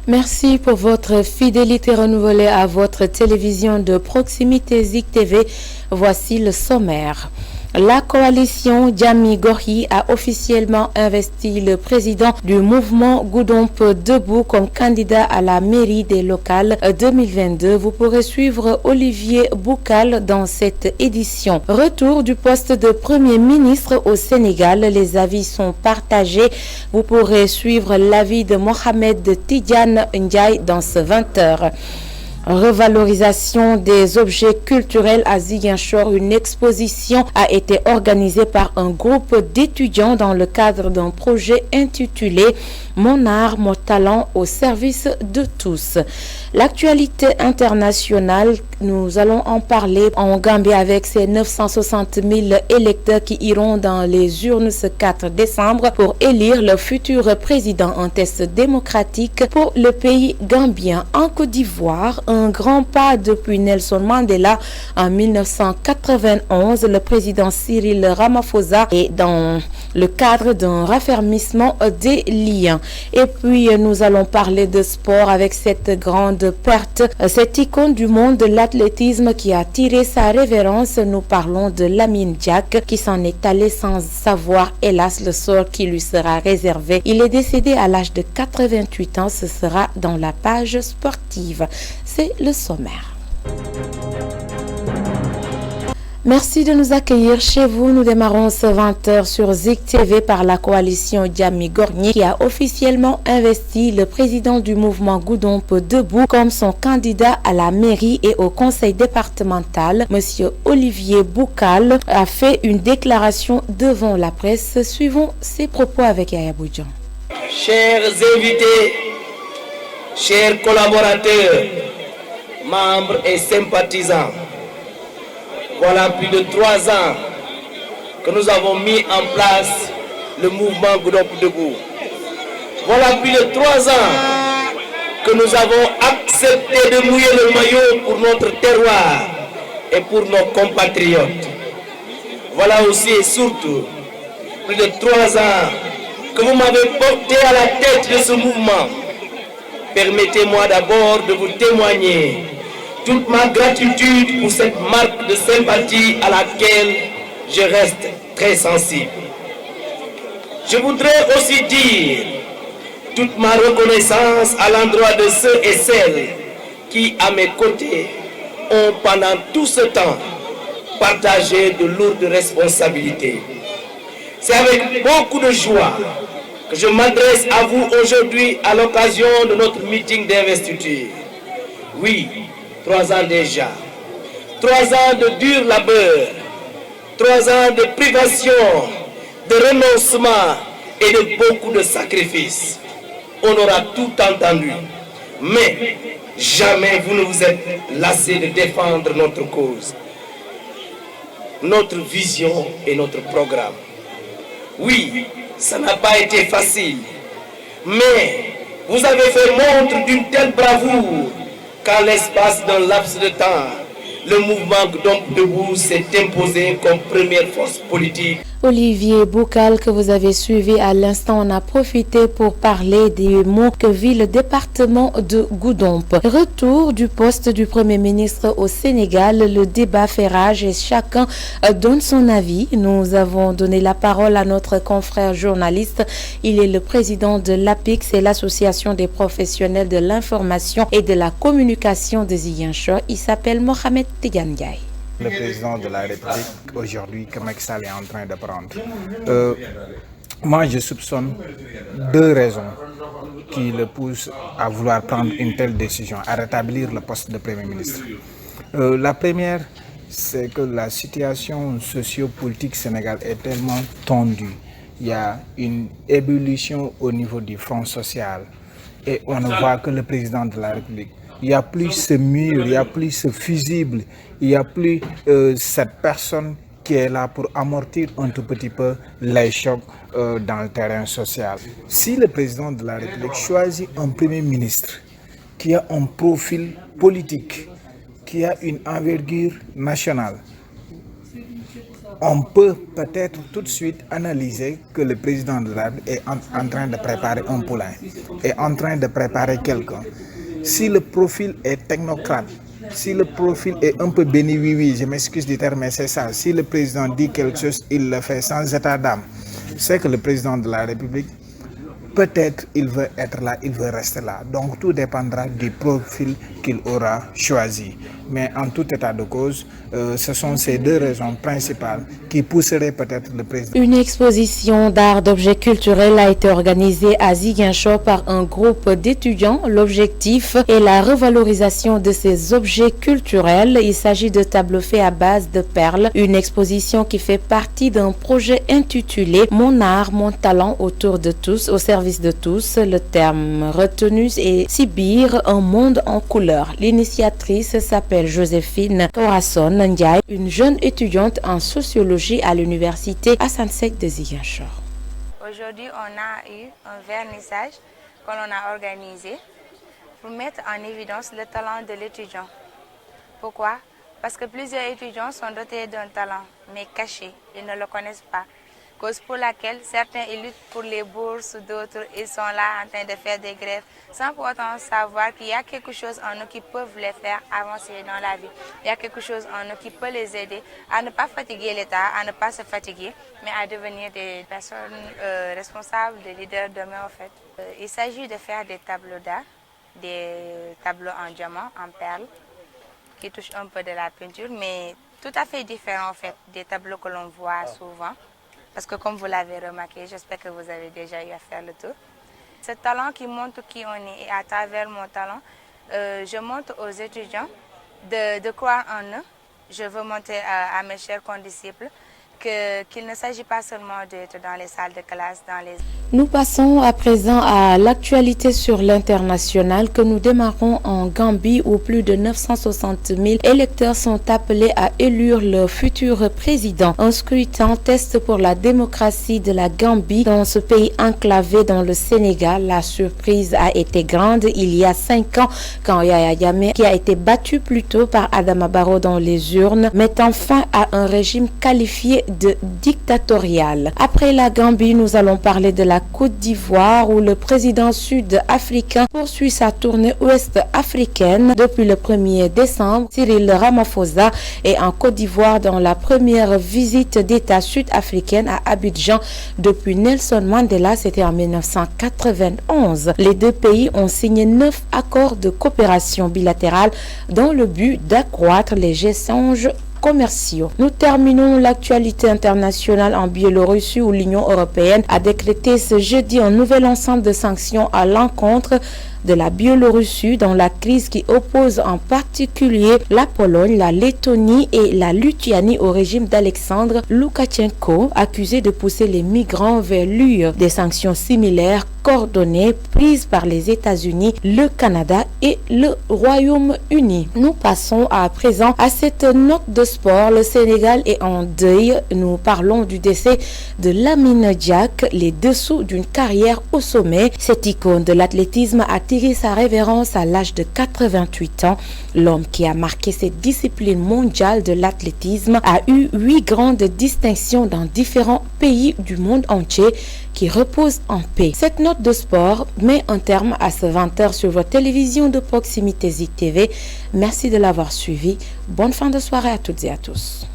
Merci pour votre fidélité renouvelée à votre télévision de proximité Zik TV. Voici le sommaire. La coalition Djammi Gorgui a officiellement investi le président du mouvement Goudomp Debout comme candidat à la mairie des locales 2022. Vous pourrez suivre Olivier Boukal dans cette édition. Retour du poste de Premier ministre au Sénégal. Les avis sont partagés. Vous pourrez suivre l'avis de Mohamed Tidiane Ndiaye dans ce 20h. Revalorisation des objets culturels à Ziguinchor. Une exposition a été organisée par un groupe d'étudiants dans le cadre d'un projet intitulé « Mon art, mon talent au service de tous ». L'actualité internationale, nous allons en parler en Gambie avec ses 960 000 électeurs qui iront dans les urnes ce 4 décembre pour élire le futur président. Un test démocratique pour le pays gambien. En Côte d'Ivoire, un grand pas depuis Nelson Mandela en 1991. Le président Cyril Ramaphosa est dans le cadre d'un raffermissement des liens. Et puis, nous allons parler de sport avec cette grande perte, cette icône du monde de l'athlétisme qui a tiré sa révérence. Nous parlons de Lamine Diack qui s'en est allé sans savoir, hélas, le sort qui lui sera réservé. Il est décédé à l'âge de 88 ans. Ce sera dans la page sportive. C'est le sommaire. Merci de nous accueillir chez vous. Nous démarrons ce 20h sur Zik TV par la coalition Djammi Gorgui qui a officiellement investi le président du mouvement Goudomp Debout comme son candidat à la mairie et au conseil départemental. Monsieur Olivier Boukal a fait une déclaration devant la presse. Suivons ses propos avec Yaya Boudjan. Chers invités, chers collaborateurs, membres et sympathisants, voilà plus de 3 ans que nous avons mis en place le mouvement Goudomp Debout. Voilà plus de 3 ans que nous avons accepté de mouiller le maillot pour notre terroir et pour nos compatriotes. Voilà aussi et surtout plus de 3 ans que vous m'avez porté à la tête de ce mouvement. Permettez-moi d'abord de vous témoigner toute ma gratitude pour cette marque de sympathie à laquelle je reste très sensible. Je voudrais aussi dire toute ma reconnaissance à l'endroit de ceux et celles qui, à mes côtés, ont pendant tout ce temps partagé de lourdes responsabilités. C'est avec beaucoup de joie que je m'adresse à vous aujourd'hui à l'occasion de notre meeting d'investiture. Oui, 3 ans déjà. 3 ans de dur labeur. 3 ans de privation, de renoncement et de beaucoup de sacrifices. On aura tout entendu. Mais jamais vous ne vous êtes lassé de défendre notre cause, notre vision et notre programme. Oui, ça n'a pas été facile. Mais vous avez fait montre d'une telle bravoure qu'en l'espace d'un laps de temps, le mouvement Goudomp Debout s'est imposé comme première force politique. Olivier Boukal, que vous avez suivi à l'instant, on a profité pour parler des maux que vit le département de Goudomp. Retour du poste du Premier ministre au Sénégal, le débat fait rage et chacun donne son avis. Nous avons donné la parole à notre confrère journaliste. Il est le président de l'APIC, c'est l'association des professionnels de l'information et de la communication de Ziguinchor. Il s'appelle Mohamed Tidiane Ndiaye. Le président de la République aujourd'hui que Macky Sall est en train de prendre. Moi, je soupçonne 2 raisons qui le poussent à vouloir prendre une telle décision, à rétablir le poste de Premier ministre. La première, c'est que la situation sociopolitique sénégalaise est tellement tendue. Il y a une ébullition au niveau du front social et on ne voit que le président de la République. Il n'y a plus ce mur, il n'y a plus ce fusible, il n'y a plus cette personne qui est là pour amortir un tout petit peu les chocs dans le terrain social. Si le président de la République choisit un Premier ministre qui a un profil politique, qui a une envergure nationale, on peut peut-être tout de suite analyser que le président de la République est en train de préparer un poulain, est en train de préparer quelqu'un. Si le profil est technocrate, si le profil est un peu béni, oui, je m'excuse du terme, mais c'est ça. Si le président dit quelque chose, il le fait sans état d'âme. C'est que le président de la République, peut-être il veut être là, il veut rester là. Donc tout dépendra du profil qu'il aura choisi. Mais en tout état de cause, ce sont ces deux raisons principales qui pousseraient peut-être le président. Une exposition d'art d'objets culturels a été organisée à Ziguinchor par un groupe d'étudiants. L'objectif est la revalorisation de ces objets culturels. Il s'agit de tableaux faits à base de perles. Une exposition qui fait partie d'un projet intitulé « Mon art, mon talent autour de tous, au service de tous ». Le terme retenu est Sibir, un monde en couleurs. L'initiatrice s'appelle Joséphine Corazon Ndiaye, une jeune étudiante en sociologie à l'université Assane Seck de Ziguinchor. Aujourd'hui, on a eu un vernissage que l'on a organisé pour mettre en évidence le talent de l'étudiant. Pourquoi? Parce que plusieurs étudiants sont dotés d'un talent, mais caché, ils ne le connaissent pas. Cause pour laquelle certains ils luttent pour les bourses, d'autres ils sont là en train de faire des grèves sans pour autant savoir qu'il y a quelque chose en eux qui peuvent les faire avancer dans la vie. Il y a quelque chose en eux qui peut les aider à ne pas fatiguer l'État, à ne pas se fatiguer, mais à devenir des personnes responsables, des leaders demain en fait. Il s'agit de faire des tableaux d'art, des tableaux en diamant, en perles, qui touchent un peu de la peinture, mais tout à fait différents en fait des tableaux que l'on voit souvent. Parce que comme vous l'avez remarqué, j'espère que vous avez déjà eu à faire le tour. Ce talent qui montre qui on est et à travers mon talent, je montre aux étudiants de croire en eux. Je veux montrer à mes chers condisciples qu'il ne s'agit pas seulement d'être dans les salles de classe, dans les... Nous passons à présent à l'actualité sur l'international que nous démarrons en Gambie où plus de 960 000 électeurs sont appelés à élire le futur président. Un scrutin test pour la démocratie de la Gambie dans ce pays enclavé dans le Sénégal. La surprise a été grande il y a 5 ans quand Yaya Jammeh, qui a été battu plus tôt par Adama Barrow dans les urnes, mettant fin à un régime qualifié de dictatorial. Après la Gambie, nous allons parler de la Côte d'Ivoire où le président sud-africain poursuit sa tournée ouest-africaine. Depuis le 1er décembre, Cyril Ramaphosa est en Côte d'Ivoire dans la première visite d'État sud-africaine à Abidjan depuis Nelson Mandela, c'était en 1991. Les deux pays ont signé 9 accords de coopération bilatérale dans le but d'accroître les échanges commerciaux. Nous terminons l'actualité internationale en Biélorussie où l'Union européenne a décrété ce jeudi un nouvel ensemble de sanctions à l'encontre de la Biélorussie dans la crise qui oppose en particulier la Pologne, la Lettonie et la Lituanie au régime d'Alexandre Loukachenko, accusé de pousser les migrants vers l'UE. Des sanctions similaires coordonnées prises par les États-Unis, le Canada et le Royaume-Uni. Nous passons à présent à cette note de sport. Le Sénégal est en deuil. Nous parlons du décès de Lamine Diack, les dessous d'une carrière au sommet. Cette icône de l'athlétisme a tiré sa révérence à l'âge de 88 ans. L'homme qui a marqué cette discipline mondiale de l'athlétisme a eu 8 grandes distinctions dans différents pays du monde entier qui reposent en paix. Cette note de sport met un terme à ce 20h sur votre télévision de proximité Zik TV. Merci de l'avoir suivi. Bonne fin de soirée à toutes et à tous.